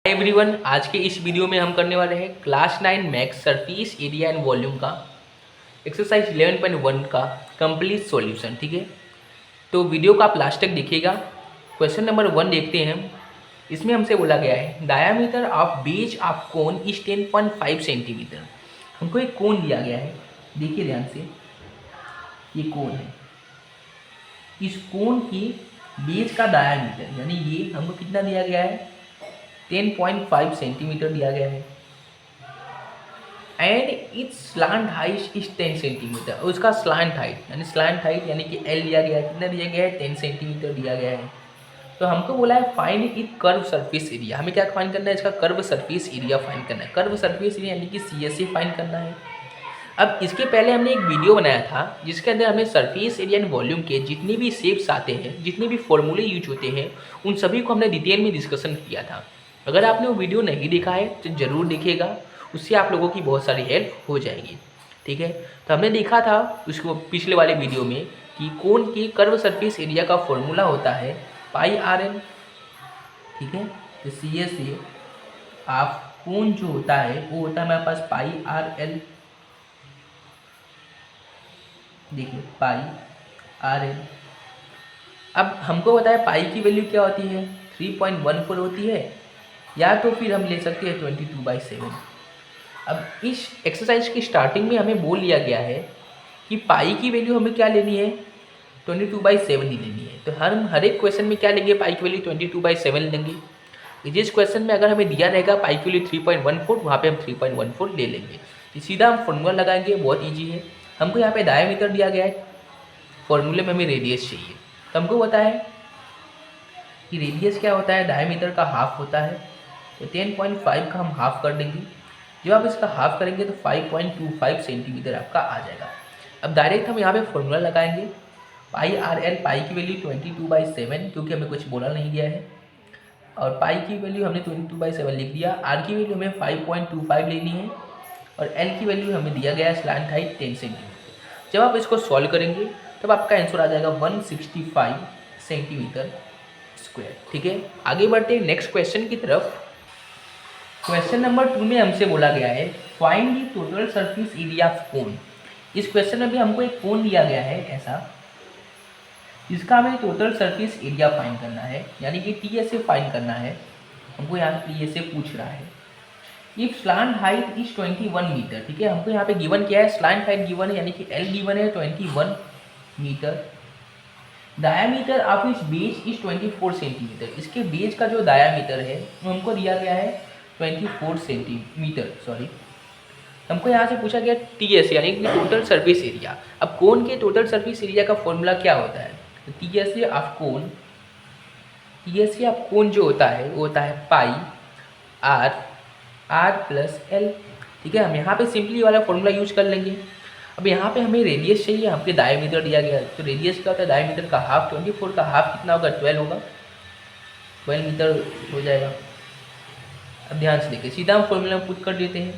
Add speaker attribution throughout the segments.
Speaker 1: Everyone, आज के इस वीडियो में हम करने वाले हैं class 9 maths surface area and volume का एक्सरसाइज 11.1 का कंप्लीट सॉल्यूशन। ठीक है, तो वीडियो को आप लास्ट तक देखिएगा। क्वेश्चन नंबर 1 देखते हैं हम। इसमें हमसे बोला गया है diameter of base of cone is 10.5 centimetre. हमको एक कोन दिया गया है, देखिए ध्यान से, ये कोन है। इस कोन की बेस का डायामीटर यानी ये हमको कितना दिया गया है, 10.5 सेंटीमीटर दिया गया है। And it's slant height is 10 centimetre. उसका स्लांट हाइट यानी कि एल दिया गया है, कितना दिया गया है, 10 सेंटीमीटर दिया गया है। तो हमको बोला है find it curve surface area. हमें क्या फाइंड करना है, इसका कर्व सरफेस एरिया फाइंड करना है। कर्व सरफेस एरिया यानी कि CSA फाइंड करना है। अब इसके पहले हमने एक वीडियो बनाया था जिसके अंदर हमने सरफेस एरिया एंड वॉल्यूम के जितने भी शेप्स आते हैं, जितने भी फॉर्मूले यूज होते हैं, उन सभी को हमने डिटेल में डिस्कशन किया था। अगर आपने वो वीडियो नहीं देखा है तो ज़रूर देखिएगा, उससे आप लोगों की बहुत सारी हेल्प हो जाएगी। ठीक है, तो हमने देखा था उसको पिछले वाले वीडियो में कि कोन की कर्व सरफेस एरिया का फॉर्मूला होता है πRL। ठीक है, तो CSA ऑफ कोन जो होता है वो होता है हमारे पास πRL। देखिए πRL। अब हमको पता है पाई की वैल्यू क्या होती है, 3.14 होती है, या तो फिर हम ले सकते हैं 22/7। अब इस एक्सरसाइज की स्टार्टिंग में हमें बोल लिया गया है कि पाई की वैल्यू हमें क्या लेनी है, 22/7 ही लेनी है। तो हर एक क्वेश्चन में क्या लेंगे, पाई की वैल्यू 22/7 लेंगे। जिस क्वेश्चन में अगर हमें दिया रहेगा पाई की वैल्यू 3.14, वहाँ पे हम 3.14 ले लेंगे। तो सीधा हम फॉर्मूला लगाएंगे, बहुत ईजी है। हमको यहाँ पे डायमीटर दिया गया है, फॉर्मूले में हमें रेडियस चाहिए। तो हमको पता है कि रेडियस क्या होता है, डायमीटर का हाफ होता है। तो 10.5 का हम हाफ कर देंगे। जब आप इसका हाफ करेंगे तो 5.25 सेंटीमीटर आपका आ जाएगा। अब डायरेक्ट हम यहाँ पे फॉर्मूला लगाएंगे πRL। पाई की वैल्यू 22/7, क्योंकि हमें कुछ बोला नहीं गया है, और पाई की वैल्यू हमने 22/7 लिख दिया। आर की वैल्यू हमें 5.25 लेनी है, और एल की वैल्यू हमें दिया गया है स्लांट हाइट 10 सेंटीमीटर। जब आप इसको सॉल्व करेंगे तब आपका आंसर आ जाएगा 165 सेंटीमीटर स्क्वायर। ठीक है, आगे बढ़ते हैं नेक्स्ट क्वेश्चन की तरफ। क्वेश्चन नंबर 2 में हमसे बोला गया है find the total surface area of cone. इस क्वेश्चन में भी हमको एक कोन दिया गया है ऐसा, इसका हमें टोटल सरफेस एरिया फाइंड करना है, यानी कि TSA फाइंड करना है। हमको यहाँ TSA पूछ रहा है if slant height is 21 metre. ठीक है, हमको यहाँ पे गिवन क्या है, स्लांट हाइट गिवन है, यानी कि L गिवन है 21 मीटर। डायामीटर ऑफ इस बेस इज 24 सेंटीमीटर। इसके बेस का जो डायामीटर है वो हमको दिया गया है 24 सेंटीमीटर, सॉरी। हमको यहाँ से पूछा गया TSA यानी कि टोटल सरफेस एरिया। अब कोन के टोटल सरफेस एरिया का फॉर्मूला क्या होता है, तो TSA ऑफ कोन जो होता है वो होता है पाई R प्लस L। ठीक है, हम यहाँ पे सिंपली वाला फॉर्मूला यूज कर लेंगे। अब यहाँ पे हमें रेडियस चाहिए, हमके डायमीटर दिया गया है, तो रेडियस क्या होता है, डायमीटर का हाफ, 24 का हाफ कितना होगा, 12 होगा, 12 मीटर हो जाएगा। अब ध्यान से देखिए, सीधा हम फॉर्मूला में पुट कर देते हैं।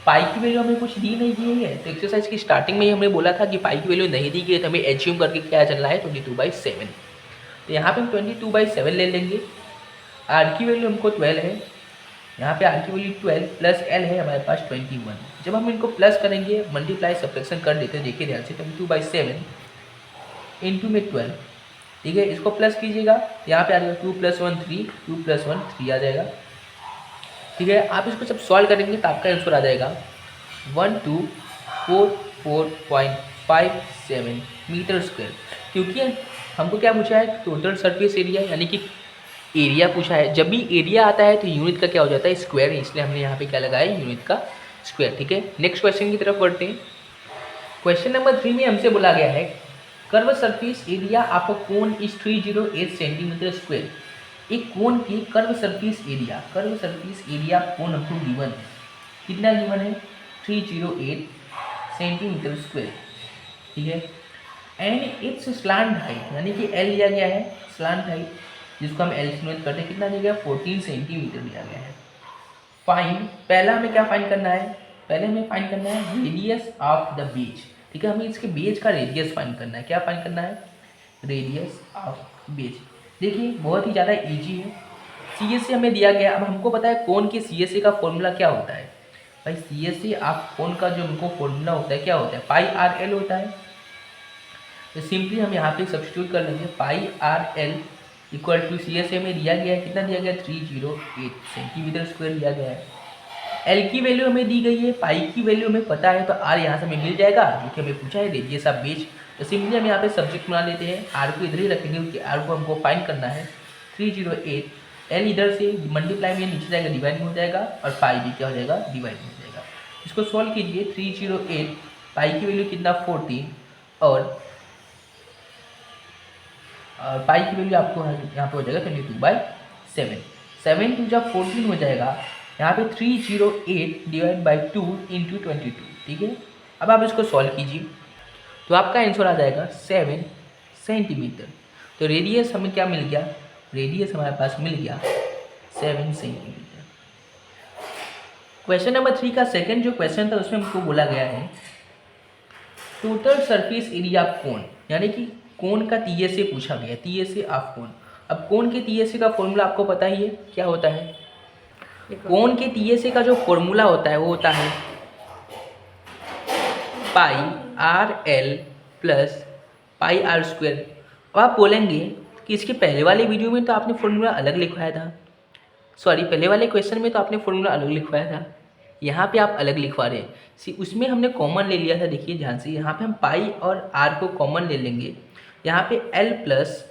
Speaker 1: पाई की वैल्यू हमें कुछ दी नहीं दी है, तो एक्सरसाइज की स्टार्टिंग में ही हमने बोला था कि पाई की वैल्यू नहीं दी गई है, तो हमें एज्यूम करके क्या चलना है, 22/7। तो यहाँ पे हम 22/7 ले लेंगे। आर की वैल्यू हमको 12 है, यहाँ पे आर की वैल्यू 12 प्लस एल है हमारे पास 21। जब हम इनको प्लस करेंगे, मल्टीप्लाई सब्ट्रैक्शन कर देते हैं, देखिए ध्यान से, 22/7 इंटू में 12। ठीक है, इसको प्लस कीजिएगा, यहाँ पे आ जाएगा 2 + 1 3, 2 + 1 3 आ जाएगा। ठीक है, आप इसको जब सॉल्व करेंगे तो आपका आंसर आ जाएगा 1244.57 मीटर स्क्वायर। क्योंकि हमको क्या पूछा है, टोटल सरफेस एरिया यानी कि एरिया पूछा है। जब भी एरिया आता है तो यूनिट का क्या हो जाता है, स्क्वायर, इसलिए हमने यहाँ पे क्या लगाया है, यूनिट का स्क्वायर। ठीक है, नेक्स्ट क्वेश्चन की तरफ बढ़ते हैं। क्वेश्चन नंबर 3 में हमसे बोला गया है curve surface area of a cone is 308 centimetre square. एक कोन की कर्व सरफेस एरिया कोन हमको गिवन है, कितना गिवन है, 308 सेंटीमीटर स्क्वायर। ठीक है, एंड इट्स स्लांट हाइट यानी कि L लिया गया है, स्लांट हाइट जिसको हम L से करते हैं, कितना दिया गया, 14 सेंटीमीटर दिया गया है। फाइंड, पहला हमें क्या फाइंड करना है, पहले हमें फाइंड करना है रेडियस ऑफ द बेज। ठीक है, हमें इसके बेज का रेडियस फाइंड करना है। क्या फाइंड करना है, रेडियस ऑफ बेज। देखिए बहुत ही ज़्यादा इजी है, सी एस सी हमें दिया गया। अब हमको पता है कोन के सी एस सी का फॉर्मूला क्या होता है। भाई सी एस सी आप कोन का जो हमको फॉर्मूला होता है क्या होता है, पाई आर एल होता है। तो सिंपली हम यहाँ पे सब्स्टिट्यूट कर लेंगे, pi R L equal to C S C में दिया गया है, कितना दिया गया है, 308 सेंटीमीटर स्क्वायर दिया गया है। एल की वैल्यू हमें दी गई है, पाई की वैल्यू हमें पता है, तो आर यहाँ से हमें मिल जाएगा, जो कि हमें पूछा है रेडियस ऑफ बेस। तो सिंपली हम यहाँ पे सब्जेक्ट बना लेते हैं, आर को इधर ही रखेंगे क्योंकि आर को हमको फाइंड करना है। 308 एल इधर से मल्टीप्लाई में नीचे जाएगा, डिवाइड में हो जाएगा, और पाई भी क्या हो जाएगा, डिवाइड में हो जाएगा। इसको सॉल्व कीजिए, 308 पाई की वैल्यू कितना 14 और पाई की वैल्यू आपको यहाँ पे हो जाएगा 22/7। 7 टू जब 14 हो जाएगा, यहाँ पे 308 डिवाइड बाई 2 इंटू 22, ठीक है। अब आप इसको सॉल्व कीजिए तो आपका आंसर आ जाएगा 7 सेंटीमीटर। तो रेडियस हमें क्या मिल गया, रेडियस हमारे पास मिल गया 7 सेंटीमीटर। क्वेश्चन नंबर 3 का सेकंड जो क्वेश्चन था उसमें हमको बोला गया है total surface area of cone, यानी कि कोन का टीएसए पूछा गया, टीएसए ऑफ कोन। अब कोन के टीएसए का फॉर्मूला आपको पता ही है क्या होता है। कोन के टीएसए का जो फॉर्मूला होता है वो होता है pi R L plus pi R square. अब आप बोलेंगे कि इसके पहले वाले वीडियो में तो आपने फॉर्मूला अलग लिखवाया था, सॉरी पहले वाले क्वेश्चन में तो आपने फॉर्मूला अलग लिखवाया था, यहाँ पे आप अलग लिखवा रहे हैं। उसमें हमने कॉमन ले लिया था, देखिए ध्यान से, यहाँ पे हम पाई और आर को कॉमन ले लेंगे, यहाँ पे एल प्लस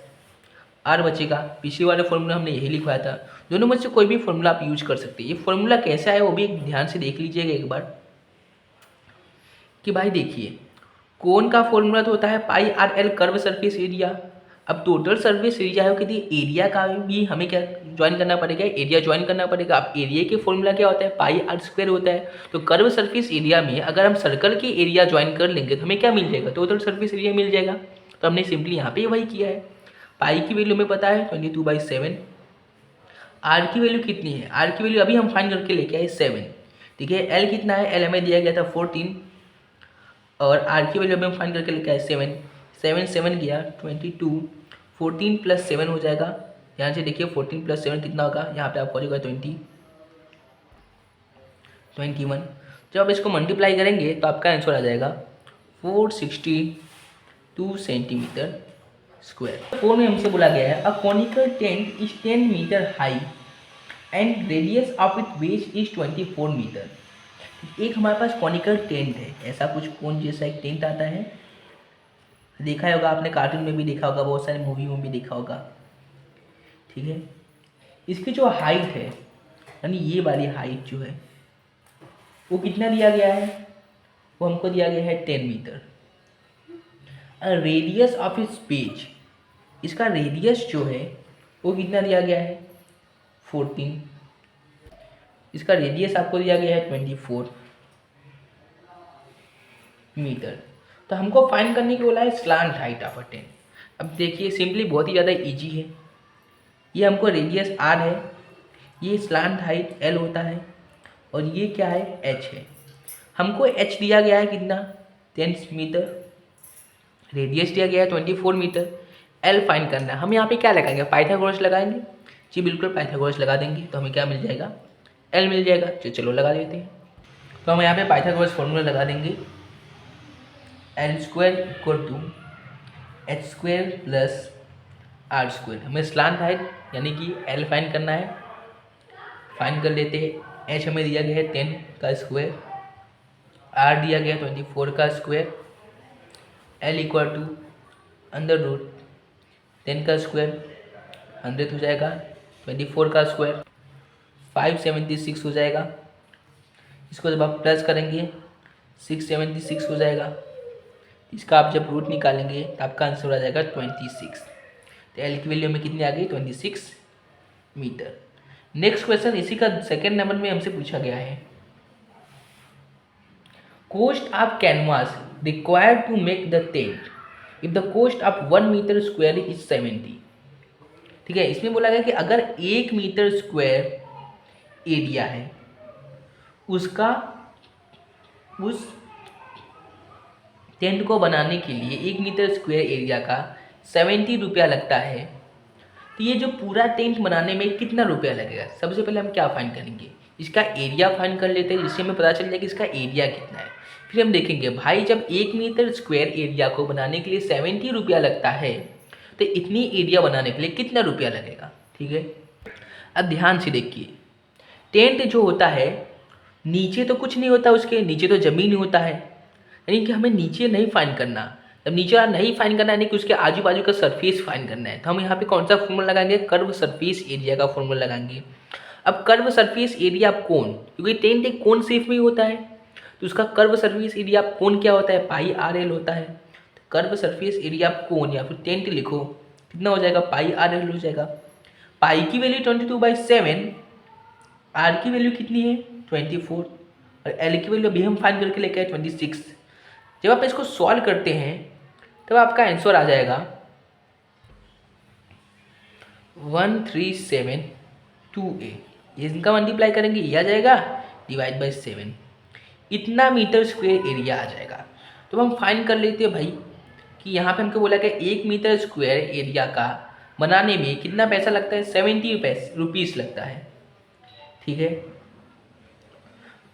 Speaker 1: आर बचेगा। पिछले वाले फॉर्मूला हमने यही लिखवाया था, दोनों में से कोई भी फॉर्मूला आप यूज कर सकते हैं। ये फॉर्मूला कैसा है वो भी ध्यान से देख लीजिएगा एक बार कि भाई देखिए कोन का फॉर्मूला तो होता है pi R L curve surface area. अब टोटल सरफेस एरिया है कि एरिया का भी हमें क्या ज्वाइन करना पड़ेगा, एरिया ज्वाइन करना पड़ेगा। अब एरिया के फॉर्मूला क्या होता है, पाई आर स्क्वायर होता है। तो कर्व सरफेस एरिया में अगर हम सर्कल के एरिया ज्वाइन कर लेंगे तो हमें क्या मिल जाएगा, टोटल सरफेस एरिया मिल जाएगा। तो हमने सिंपली यहाँ पे वही किया है। पाई की वैल्यू हमें पता है 22/7। आर की वैल्यू कितनी है, आर की वैल्यू अभी हम फाइंड करके लेके आए 7, ठीक है। एल कितना है, एल हमें दिया गया था 14 और आर की वैल्यू हमें फाइंड करके लेके आए 7। 7 गया 22, 14 + 7 हो जाएगा। यहाँ से देखिए 14 + 7 कितना होगा, यहाँ पे आपको हो जाएगा 21। जब आप इसको मल्टीप्लाई करेंगे तो आपका आंसर आ जाएगा 462 सेंटीमीटर स्क्वायर। 4 में हमसे बोला गया है a conical tent is 10 metre high and radius of it base is 24 metre. एक हमारे पास कॉनिकल टेंट है, ऐसा कुछ कोन जैसा एक टेंट आता है, देखा होगा आपने, कार्टून में भी देखा होगा, बहुत सारे मूवी में भी देखा होगा, ठीक है। इसकी जो हाइट है यानी ये वाली हाइट जो है वो कितना दिया गया है, वो हमको दिया गया है 10 metre. Radius of its base, इसका रेडियस जो है वो कितना दिया गया है 14, इसका रेडियस आपको दिया गया है 24 मीटर। तो हमको फाइंड करने की बोला है slant height of a tent. अब देखिए सिंपली बहुत ही ज़्यादा इजी है, ये हमको रेडियस आर है, ये स्लांट हाइट एल होता है और ये क्या है एच है। हमको एच दिया गया है कितना 10 मीटर, रेडियस दिया गया है 24 मीटर, एल फाइंड करना है। हम यहाँ पे क्या लगाएंगे, पाइथागोरस लगाएंगे जी, बिल्कुल पाइथागोरस लगा देंगे तो हमें क्या मिल जाएगा, एल मिल जाएगा। चलो लगा देते हैं। तो हम यहाँ पे पाइथागोरस फॉर्मूला लगा देंगे, L square equal to H square plus R square. हमें स्लांट हाइट यानी कि एल फाइंड करना है, फाइंड कर लेते हैं। एच हमें दिया गया है 10 का स्क्वायर, आर दिया गया है 24 का square, L equal to under root 10 का स्क्वायर 100 हो जाएगा, 24 का स्क्वायर 576 हो जाएगा। इसको जब आप प्लस करेंगे 676 हो जाएगा। इसका आप जब रूट निकालेंगे तो आपका आंसर आ जाएगा 26। तो एल की वैल्यू में कितनी आ गई 26 मीटर। नेक्स्ट क्वेश्चन इसी का सेकेंड नंबर में हमसे पूछा गया है, cost of canvas required to make the tent if the cost of 1 metre square is 70। ठीक है, इसमें बोला गया कि अगर 1 मीटर स्क्वायर एरिया है उसका उस टेंट को बनाने के लिए 1 मीटर स्क्वायर एरिया का 70 रुपया लगता है, तो ये जो पूरा टेंट बनाने में कितना रुपया लगेगा, सबसे पहले हम क्या फाइंड करेंगे, इसका एरिया फाइंड कर लेते हैं, जिससे हमें पता चल जाएगा कि इसका एरिया कितना है। फिर हम देखेंगे भाई जब 1 मीटर स्क्वायर एरिया को बनाने के लिए 70 रुपया लगता है, तो इतनी एरिया बनाने के लिए कितना रुपया लगेगा। ठीक है, अब ध्यान से देखिए, टेंट जो होता है नीचे तो कुछ नहीं होता, उसके नीचे तो ज़मीन होता है, यानी कि हमें नीचे नहीं फाइंड करना। जब नीचे वाला नहीं फाइंड करना, यानी कि उसके आजू बाजू का सरफेस फाइंड करना है, तो हम यहाँ पे कौन सा फॉर्मूला लगाएंगे, कर्व सरफेस एरिया का फॉर्मूला लगाएंगे। अब कर्व सरफेस एरिया कोन, क्योंकि टेंट एक कोन शेप में ही होता है, तो उसका कर्व सरफेस एरिया कोन क्या होता है, पाई आर एल होता है। तो कर्व सरफेस एरिया कोन या फिर टेंट लिखो, कितना हो जाएगा, पाई आर एल हो जाएगा। पाई की वैल्यू 22/7, आर की वैल्यू कितनी है 24, और एल की वैल्यू अभी हम फाइंड करके लेके आए 26। जब आप इसको सॉल्व करते हैं तब आपका आंसर आ जाएगा 1372A। ये इनका मल्टीप्लाई करेंगे, ये आ जाएगा डिवाइड बाई 7, इतना मीटर स्क्वायर एरिया आ जाएगा। तो हम फाइंड कर लेते हैं भाई कि यहाँ पे हमको बोला गया 1 मीटर स्क्वायर एरिया का बनाने में कितना पैसा लगता है, 70 रुपीज़ लगता है। ठीक है,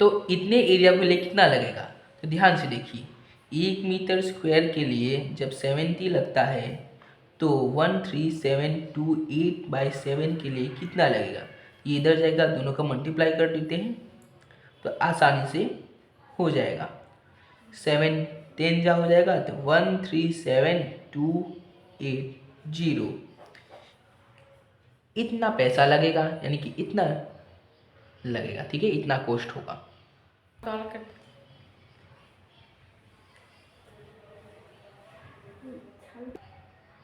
Speaker 1: तो इतने एरिया को लिए कितना लगेगा, तो ध्यान से देखिए, 1 मीटर स्क्वायर के लिए जब 70 लगता है तो 13728/7 के लिए कितना लगेगा, ये इधर जाएगा, दोनों का मल्टीप्लाई कर देते हैं तो आसानी से हो जाएगा। 7 10 जा हो जाएगा तो 137,280 इतना पैसा लगेगा, यानी कि इतना लगेगा। ठीक है, इतना कॉस्ट होगा।